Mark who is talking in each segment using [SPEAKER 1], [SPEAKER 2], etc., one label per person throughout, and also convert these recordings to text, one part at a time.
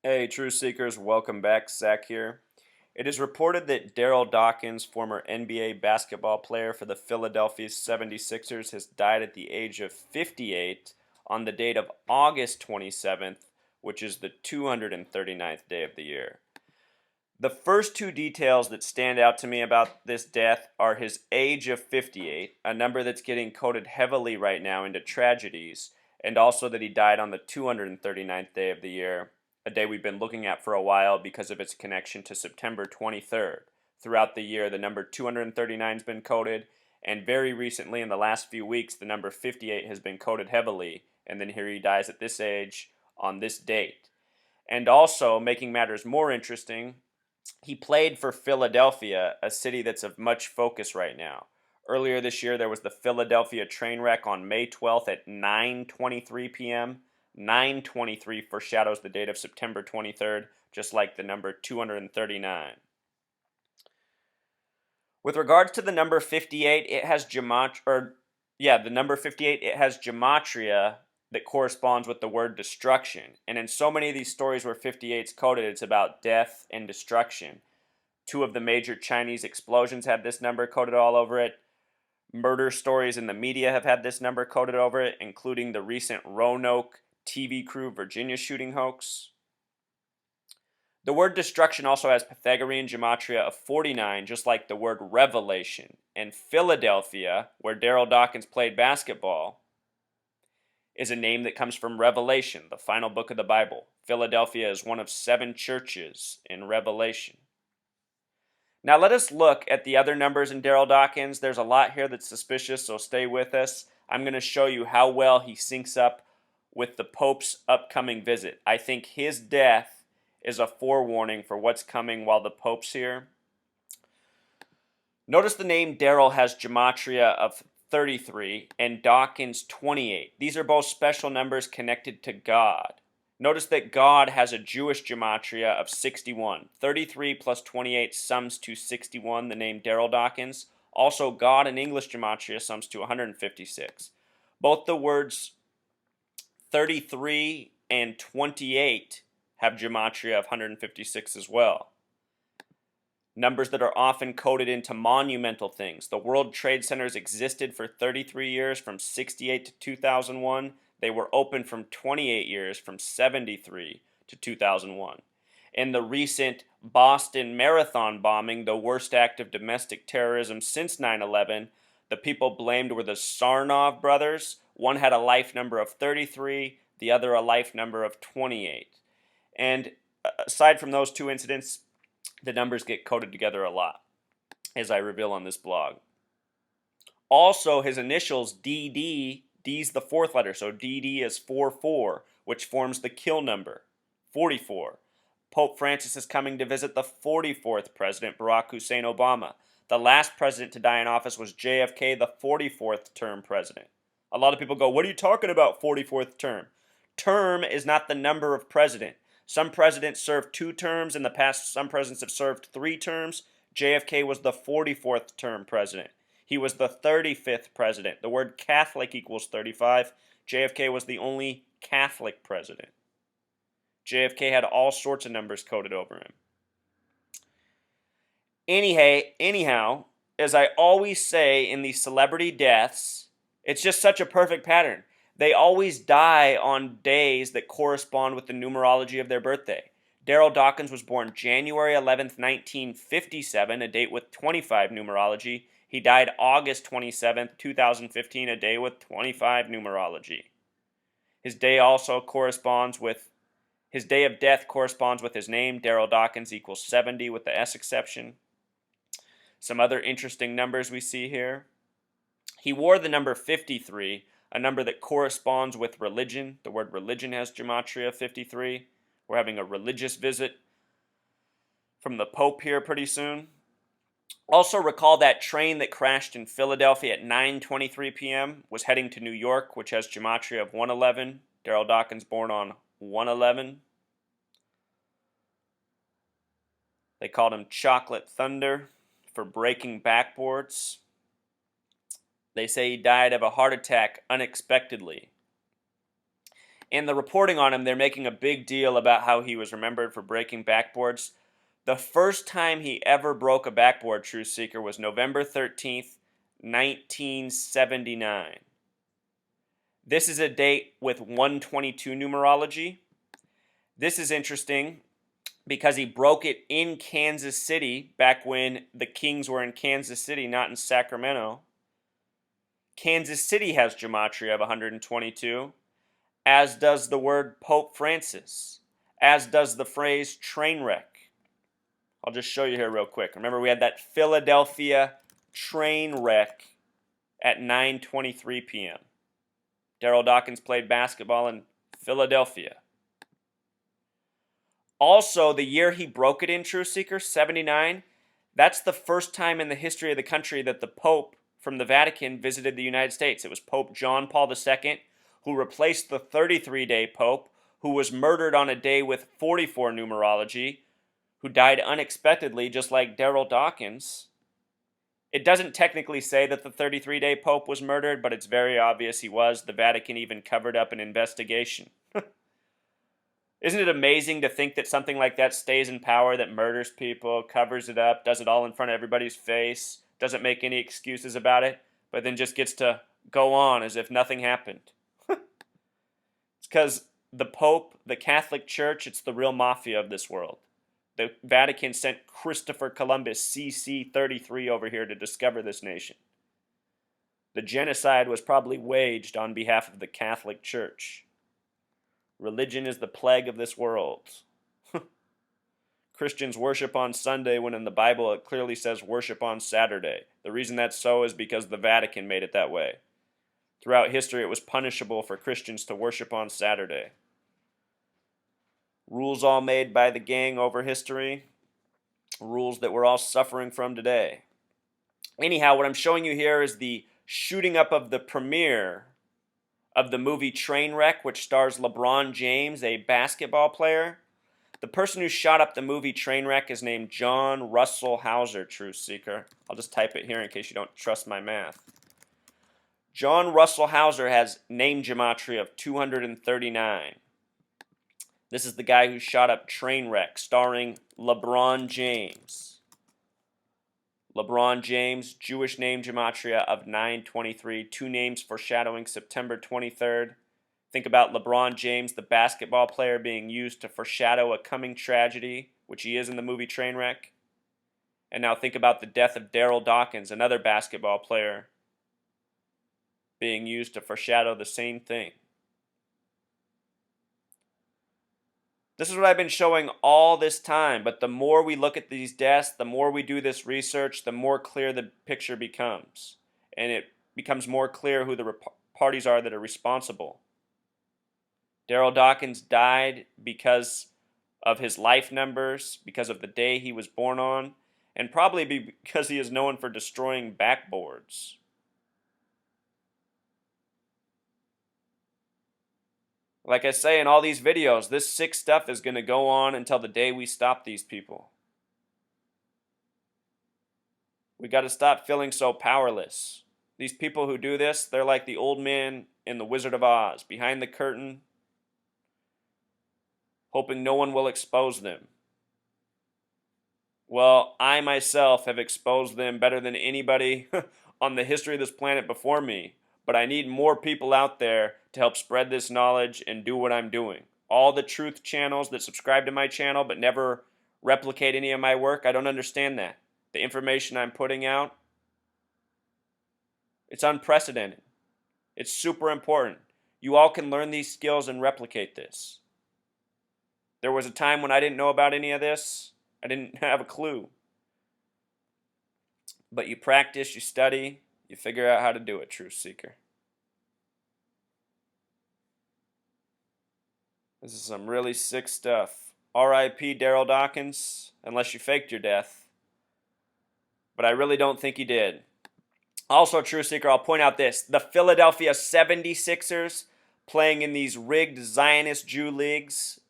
[SPEAKER 1] Hey, Truth Seekers, welcome back. Zach here. It is reported that Darryl Dawkins, former NBA basketball player for the Philadelphia 76ers, has died at the age of 58 on the date of August 27th, which is the 239th day of the year. The first two details that stand out to me about this death are his age of 58, a number that's getting coded heavily right now into tragedies, and also that he died on the 239th day of the year, a day we've been looking at for a while because of its connection to September 23rd. Throughout the year, the number 239 has been coded, and very recently, in the last few weeks, the number 58 has been coded heavily, and then here he dies at this age on this date. And also, making matters more interesting, he played for Philadelphia, a city that's of much focus right now. Earlier this year, there was the Philadelphia train wreck on May 12th at 9:23 p.m. 9:23 foreshadows the date of September 23rd, just like the number 239. With regards to the number 58, it has the number 58, it has gematria that corresponds with the word destruction. And in so many of these stories where 58 is coded, it's about death and destruction. Two of the major Chinese explosions had this number coded all over it. Murder stories in the media have had this number coded over it, including the recent Roanoke TV crew Virginia shooting hoax. The word destruction also has Pythagorean gematria of 49, just like the word revelation. And Philadelphia, where Darryl Dawkins played basketball, is a name that comes from Revelation, the final book of the Bible. Philadelphia is one of 7 churches in Revelation. Now let us look at the other numbers in Darryl Dawkins. There's a lot here that's suspicious, so stay with us. I'm going to show you how well he syncs up with the Pope's upcoming visit. I think his death is a forewarning for what's coming while the Pope's here. Notice the name Darryl has gematria of 33 and Dawkins 28. These are both special numbers connected to God. Notice that God has a Jewish gematria of 61. 33 plus 28 sums to 61, the name Darryl Dawkins. Also, God in English gematria sums to 156. Both the words 33 and 28 have gematria of 156 as well. Numbers that are often coded into monumental things. The World Trade Centers existed for 33 years from 68 to 2001. They were open from 28 years from 73 to 2001. In the recent Boston Marathon bombing, the worst act of domestic terrorism since 9/11, the people blamed were the Sarnov brothers. One had a life number of 33, the other a life number of 28. And aside from those two incidents, the numbers get coded together a lot, as I reveal on this blog. Also, his initials DD, D's the fourth letter, so DD is 44, which forms the kill number, 44. Pope Francis is coming to visit the 44th president, Barack Hussein Obama. The last president to die in office was JFK, the 44th term president. A lot of people go, what are you talking about, 44th term? Term is not the number of president. Some presidents served 2 terms. In the past, some presidents have served 3 terms. JFK was the 44th term president. He was the 35th president. The word Catholic equals 35. JFK was the only Catholic president. JFK had all sorts of numbers coded over him. Anyhow, as I always say in these celebrity deaths, it's just such a perfect pattern. They always die on days that correspond with the numerology of their birthday. Darryl Dawkins was born January 11th, 1957, a date with 25 numerology. He died August 27th, 2015, a day with 25 numerology. His day of death corresponds with his name. Darryl Dawkins equals 70 with the S exception. Some other interesting numbers we see here. He wore the number 53, a number that corresponds with religion. The word religion has gematria 53. We're having a religious visit from the Pope here pretty soon. Also recall that train that crashed in Philadelphia at 9:23 p.m. was heading to New York, which has gematria of 111. Darryl Dawkins born on 111. They called him Chocolate Thunder for breaking backboards. They say he died of a heart attack unexpectedly. In the reporting on him, they're making a big deal about how he was remembered for breaking backboards. The first time he ever broke a backboard, Truth Seeker, was November 13th, 1979. This is a date with 122 numerology. This is interesting because he broke it in Kansas City back when the Kings were in Kansas City, not in Sacramento. Kansas City has gematria of 122, as does the word Pope Francis, as does the phrase train wreck. I'll just show you here real quick. Remember, we had that Philadelphia train wreck at 9:23 p.m. Darryl Dawkins played basketball in Philadelphia. Also, the year he broke it in, Truth Seeker, 79, that's the first time in the history of the country that the Pope from the Vatican visited the United States. It was Pope John Paul II, who replaced the 33-day Pope, who was murdered on a day with 44 numerology, who died unexpectedly, just like Darryl Dawkins. It doesn't technically say that the 33-day Pope was murdered, but it's very obvious he was. The Vatican even covered up an investigation. Isn't it amazing to think that something like that stays in power, that murders people, covers it up, does it all in front of everybody's face, doesn't make any excuses about it, but then just gets to go on as if nothing happened? It's because the Pope, the Catholic Church, it's the real mafia of this world. The Vatican sent Christopher Columbus, CC 33, over here to discover this nation. The genocide was probably waged on behalf of the Catholic Church. Religion is the plague of this world. Christians worship on Sunday when in the Bible it clearly says worship on Saturday. The reason that's so is because the Vatican made it that way. Throughout history, it was punishable for Christians to worship on Saturday. Rules all made by the gang over history. Rules that we're all suffering from today. Anyhow, what I'm showing you here is the shooting up of the premiere of the movie Trainwreck, which stars LeBron James, a basketball player. The person who shot up the movie Trainwreck is named John Russell Hauser, Truth Seeker. I'll just type it here in case you don't trust my math. John Russell Hauser has name gematria of 239. This is the guy who shot up Trainwreck, starring LeBron James. LeBron James, Jewish name gematria of 923, two names foreshadowing September 23rd. Think about LeBron James, the basketball player, being used to foreshadow a coming tragedy, which he is in the movie Trainwreck. And now think about the death of Darryl Dawkins, another basketball player, being used to foreshadow the same thing. This is what I've been showing all this time, but the more we look at these deaths, the more we do this research, the more clear the picture becomes. And it becomes more clear who the parties are that are responsible. Darryl Dawkins died because of his life numbers, because of the day he was born on, and probably because he is known for destroying backboards. Like I say in all these videos, this sick stuff is going to go on until the day we stop these people. We got to stop feeling so powerless. These people who do this, they're like the old man in The Wizard of Oz, behind the curtain, hoping no one will expose them. Well, I myself have exposed them better than anybody on the history of this planet before me. But I need more people out there to help spread this knowledge and do what I'm doing. All the truth channels that subscribe to my channel but never replicate any of my work, I don't understand that. The information I'm putting out, it's unprecedented. It's super important. You all can learn these skills and replicate this. There was a time when I didn't know about any of this. I didn't have a clue. But you practice, you study, you figure out how to do it, Truth Seeker. This is some really sick stuff. R.I.P. Darryl Dawkins, unless you faked your death. But I really don't think he did. Also, Truth Seeker, I'll point out this. The Philadelphia 76ers playing in these rigged Zionist Jew leagues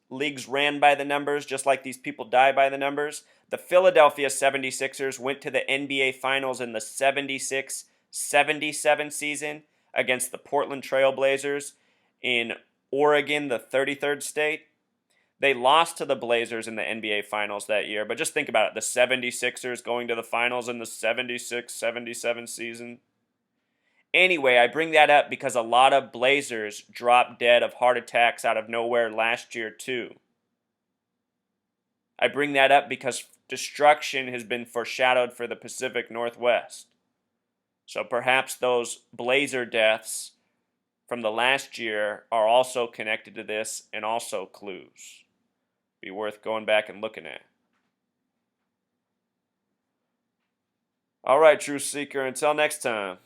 [SPEAKER 1] ran by the numbers, just like these people die by the numbers. The Philadelphia 76ers went to the NBA Finals in the 76-77 season against the Portland Trail Blazers in Oregon, the 33rd state. They lost to the Blazers in the NBA Finals that year, but just think about it. The 76ers going to the finals in the 76-77 season. Anyway, I bring that up because a lot of Blazers dropped dead of heart attacks out of nowhere last year too. I bring that up because destruction has been foreshadowed for the Pacific Northwest. So perhaps those Blazer deaths from the last year are also connected to this and also clues. Be worth going back and looking at. All right, Truth Seeker, until next time.